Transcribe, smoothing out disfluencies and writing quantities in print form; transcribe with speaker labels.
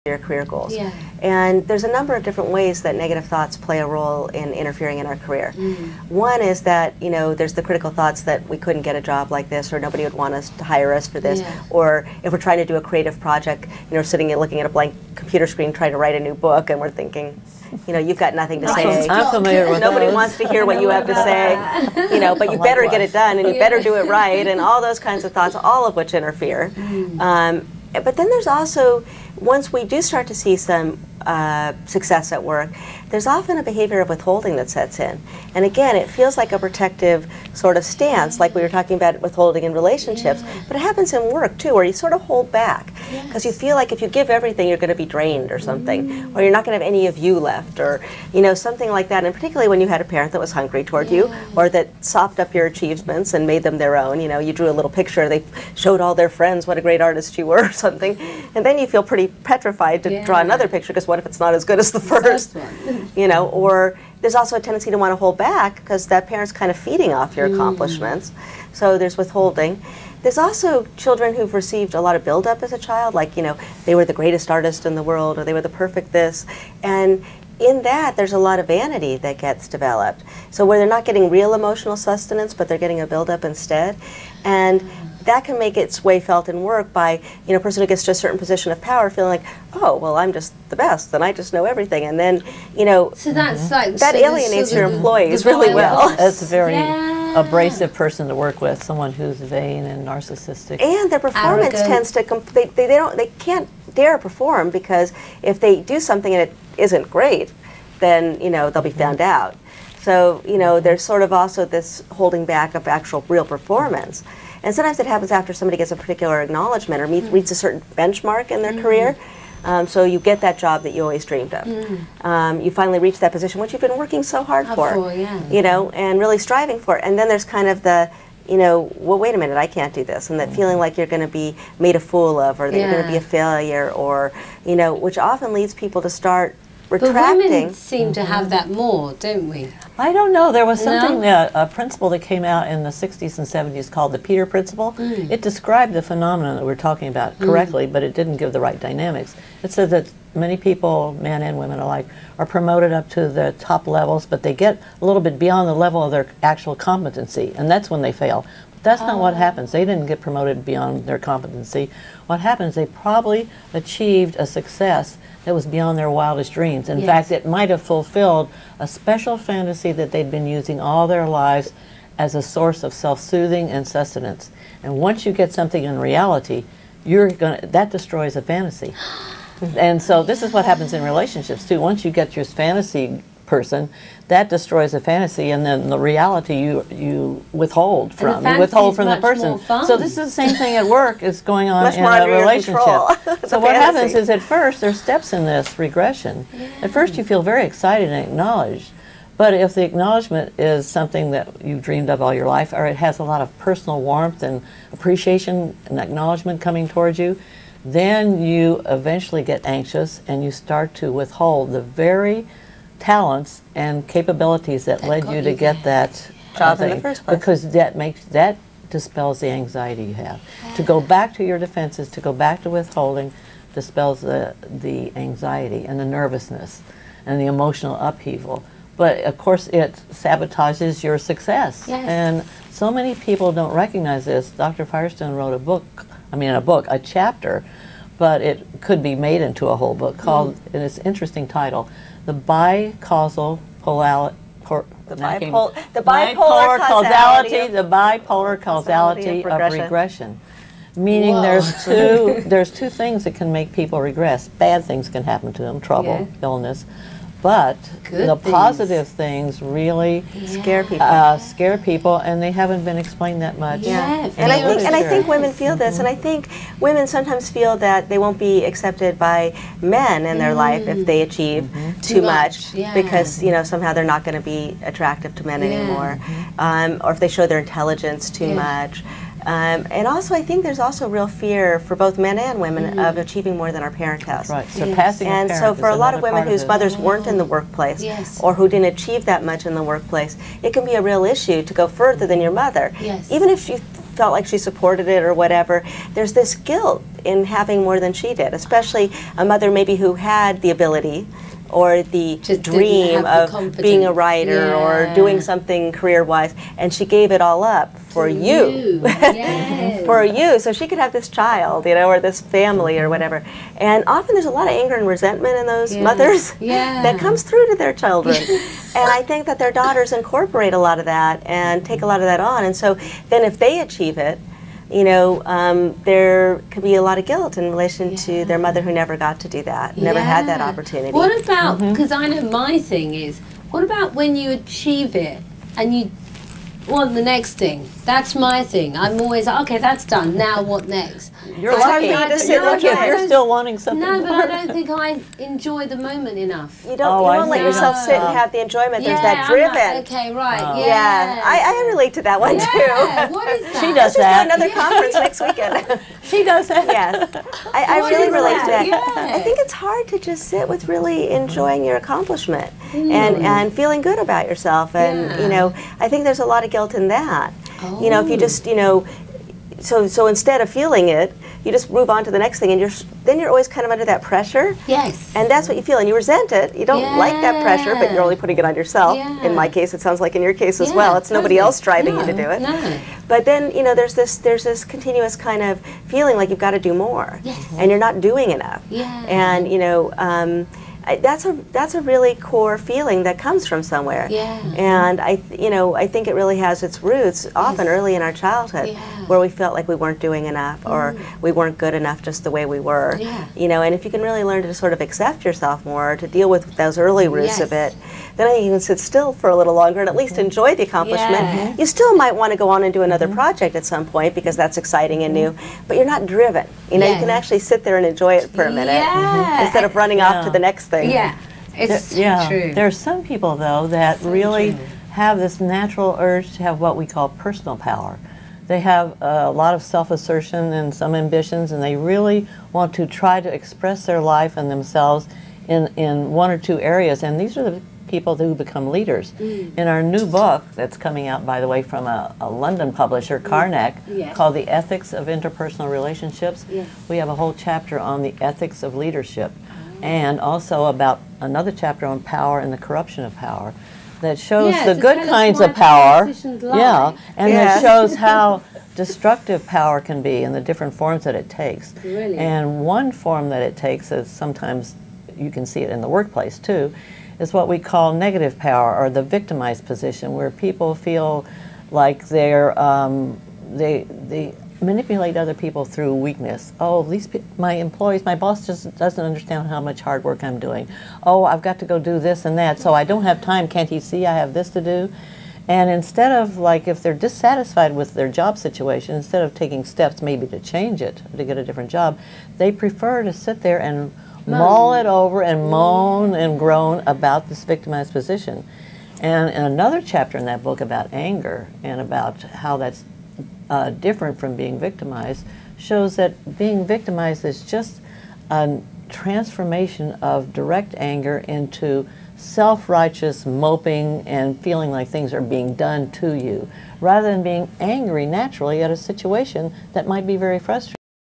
Speaker 1: your career goals.
Speaker 2: Yeah.
Speaker 1: And there's a number of different ways that negative thoughts play a role in interfering in our career. One is that, you know, there's the critical thoughts that we couldn't get a job like this, or nobody would want us to hire us for this, or if we're trying to do a creative project, you know, sitting and looking at a blank computer screen trying to write a new book, and we're thinking, you know, you've got nothing to say.
Speaker 3: I'm familiar with
Speaker 1: Nobody
Speaker 3: those.
Speaker 1: wants to hear what you have to say, you know, but you better get it done, and you better do it right, and all those kinds of thoughts, all of which interfere. But then there's also, once we do start to see some success at work, there's often a behavior of withholding that sets in. And again, it feels like a protective sort of stance, like we were talking about withholding in relationships, but it happens in work too, where you sort of hold back, because you feel like if you give everything, you're going to be drained or something, or you're not going to have any of you left, or, you know, something like that. And particularly when you had a parent that was hungry toward you, or that sopped up your achievements and made them their own. You know, you drew a little picture, they showed all their friends what a great artist you were or something, and then you feel pretty petrified to draw another picture, because what if it's not as good as the first? You know, or there's also a tendency to want to hold back because that parent's kind of feeding off your accomplishments. So there's withholding. There's also children who've received a lot of buildup as a child, like, you know, they were the greatest artist in the world, or they were the perfect this. And in that, there's a lot of vanity that gets developed. So where they're not getting real emotional sustenance, but they're getting a buildup instead. And that can make its way felt in work by, you know, a person who gets to a certain position of power feeling like, oh, well, I'm just the best, and I just know everything. And then, you know,
Speaker 2: So that's like
Speaker 1: that alienates your employees really well.
Speaker 3: That's a very abrasive person to work with, someone who's vain and narcissistic.
Speaker 1: And their performance tends to, they can't dare perform, because if they do something and it isn't great, then, you know, they'll be found out. So, you know, there's sort of also this holding back of actual real performance. And sometimes it happens after somebody gets a particular acknowledgement or reaches a certain benchmark in their career. So you get that job that you always dreamed of. You finally reach that position, which you've been working so hard for, you know, and really striving for. And then there's kind of the, you know, well, wait a minute, I can't do this. And that feeling like you're going to be made a fool of, or that you're going to be a failure, or, you know, which often leads people to start retracting.
Speaker 2: But women seem to have that more, don't we?
Speaker 3: I don't know. There was something, a principle that came out in the 60s and 70s called the Peter Principle. It described the phenomenon that we're talking about correctly, but it didn't give the right dynamics. It said that many people, men and women alike, are promoted up to the top levels, but they get a little bit beyond the level of their actual competency, and that's when they fail. But that's not what happens. They didn't get promoted beyond their competency. What happens, they probably achieved a success that was beyond their wildest dreams. In fact, it might have fulfilled a special fantasy that they'd been using all their lives as a source of self-soothing and sustenance. And once you get something in reality, that destroys a fantasy. And so this is what happens in relationships too. Once you get your fantasy person, that destroys a fantasy, and then the reality you withhold from. You withhold from the person. So this is the same thing at work is going on in a relationship. So what happens is, at first there's steps in this regression. At first you feel very excited and acknowledged, but if the acknowledgement is something that you've dreamed of all your life, or it has a lot of personal warmth and appreciation and acknowledgement coming towards you, then you eventually get anxious and you start to withhold the very talents and capabilities that led you to get that
Speaker 1: job in the first place.
Speaker 3: Because that dispels the anxiety you have. To go back to your defenses, to go back to withholding, dispels the anxiety and the nervousness and the emotional upheaval. But of course it sabotages your success. And so many people don't recognize this. Dr. Firestone wrote a chapter, but it could be made into a whole book called, and it's an interesting title, The Bipolar Causality of Regression. Meaning there's two things that can make people regress. Bad things can happen to them, trouble, illness, but the positive things really scare people, and they haven't been explained that much.
Speaker 1: And I think women feel this, and I think women sometimes feel that they won't be accepted by men in their life if they achieve too much, because, you know, somehow they're not going to be attractive to men anymore, or if they show their intelligence too much. And also, I think there's also real fear for both men and women of achieving more than our parent has.
Speaker 3: Right, surpassing a parent.
Speaker 1: And so for a lot of women whose mothers weren't in the workplace, or who didn't achieve that much in the workplace, it can be a real issue to go further than your mother. Even if she felt like she supported it or whatever, there's this guilt in having more than she did, especially a mother maybe who had the ability or the
Speaker 2: Just didn't
Speaker 1: dream
Speaker 2: have the
Speaker 1: of being a
Speaker 2: confidence.
Speaker 1: writer or doing something career-wise, and she gave it all up for you.
Speaker 2: Yes.
Speaker 1: For you, so she could have this child, or this family or whatever. And often there's a lot of anger and resentment in those mothers that comes through to their children. And I think that their daughters incorporate a lot of that and take a lot of that on. And so then if they achieve it, there could be a lot of guilt in relation to their mother who never got to do that, never had that opportunity.
Speaker 2: What about, because I know my thing is, what about when you achieve it and you want the next thing? That's my thing. I'm always like, okay, that's done. Now what next?
Speaker 3: You're
Speaker 1: It's hard
Speaker 3: lucky.
Speaker 1: for you to sit
Speaker 3: You're lucky if you're
Speaker 2: because-
Speaker 3: still wanting something
Speaker 2: No, but
Speaker 3: more.
Speaker 2: I don't think I enjoy the moment enough.
Speaker 1: You don't,
Speaker 3: Oh,
Speaker 1: you
Speaker 3: I
Speaker 1: won't let
Speaker 3: see.
Speaker 1: yourself sit and have the enjoyment. There's that
Speaker 2: I'm
Speaker 1: driven.
Speaker 2: like, okay, right.
Speaker 3: Oh.
Speaker 1: Yeah, I relate to that one
Speaker 2: Yeah,
Speaker 1: too.
Speaker 2: what is that?
Speaker 3: She does
Speaker 1: Let's just
Speaker 3: that.
Speaker 1: do another conference next weekend.
Speaker 3: She does that.
Speaker 1: Yes, I
Speaker 2: What
Speaker 1: really
Speaker 2: is
Speaker 1: relate to
Speaker 2: that?
Speaker 1: that.
Speaker 2: Yeah.
Speaker 1: I think it's hard to just sit with really enjoying your accomplishment and feeling good about yourself. And
Speaker 2: Yeah.
Speaker 1: I think there's a lot of guilt in that. If you
Speaker 2: Oh.
Speaker 1: just so instead of feeling it, you just move on to the next thing, and then you're always kind of under that pressure.
Speaker 2: Yes.
Speaker 1: And that's what you feel, and you resent it. You don't like that pressure, but you're only putting it on yourself.
Speaker 2: Yeah.
Speaker 1: In my case, it sounds like in your case as
Speaker 2: Yeah,
Speaker 1: well. It's nobody
Speaker 2: totally.
Speaker 1: else driving you to do it.
Speaker 2: No.
Speaker 1: But then there's this continuous kind of feeling like you've got to do more,
Speaker 2: Yes.
Speaker 1: and you're not doing enough.
Speaker 2: Yeah.
Speaker 1: And that's a really core feeling that comes from somewhere.
Speaker 2: Yeah.
Speaker 1: And I think it really has its roots often early in our childhood,
Speaker 2: Yeah.
Speaker 1: where we felt like we weren't doing enough or we weren't good enough just the way we were.
Speaker 2: Yeah.
Speaker 1: And if you can really learn to sort of accept yourself more, to deal with those early roots of
Speaker 2: Yes.
Speaker 1: it, then I think you can sit still for a little longer and at least enjoy the accomplishment.
Speaker 2: Yeah.
Speaker 1: You still might want to go on and do another project at some point because that's exciting and new, but you're not driven. You
Speaker 2: Yeah.
Speaker 1: can actually sit there and enjoy it for a minute
Speaker 2: Yeah.
Speaker 1: instead of running off to the next thing.
Speaker 2: Yeah. It's true.
Speaker 3: There are some people, though, that really
Speaker 2: true.
Speaker 3: have this natural urge to have what we call personal power. They have a lot of self-assertion and some ambitions, and they really want to try to express their life and themselves in one or two areas. And these are the people who become leaders. In our new book that's coming out, by the way, from a London publisher, Carnac, called The Ethics of Interpersonal Relationships, we have a whole chapter on the ethics of leadership. And also about another chapter on power and the corruption of power that shows
Speaker 2: Yeah,
Speaker 3: the
Speaker 2: so
Speaker 3: good
Speaker 2: tell us
Speaker 3: kinds
Speaker 2: why
Speaker 3: of power.
Speaker 2: politicians lie.
Speaker 3: Yeah, and
Speaker 1: Yeah.
Speaker 3: that shows how destructive power can be and the different forms that it takes.
Speaker 2: Really?
Speaker 3: And one form that it takes is sometimes you can see it in the workplace too, is what we call negative power or the victimized position, where people feel like they manipulate other people through weakness. Oh, my employees, my boss just doesn't understand how much hard work I'm doing. Oh, I've got to go do this and that, so I don't have time. Can't he see I have this to do? And instead of, like, if they're dissatisfied with their job situation, instead of taking steps maybe to change it, to get a different job, they prefer to sit there and mull it over and moan and groan about this victimized position. And in another chapter in that book about anger and about how that's different from being victimized, shows that being victimized is just a transformation of direct anger into self-righteous moping and feeling like things are being done to you, rather than being angry naturally at a situation that might be very frustrating.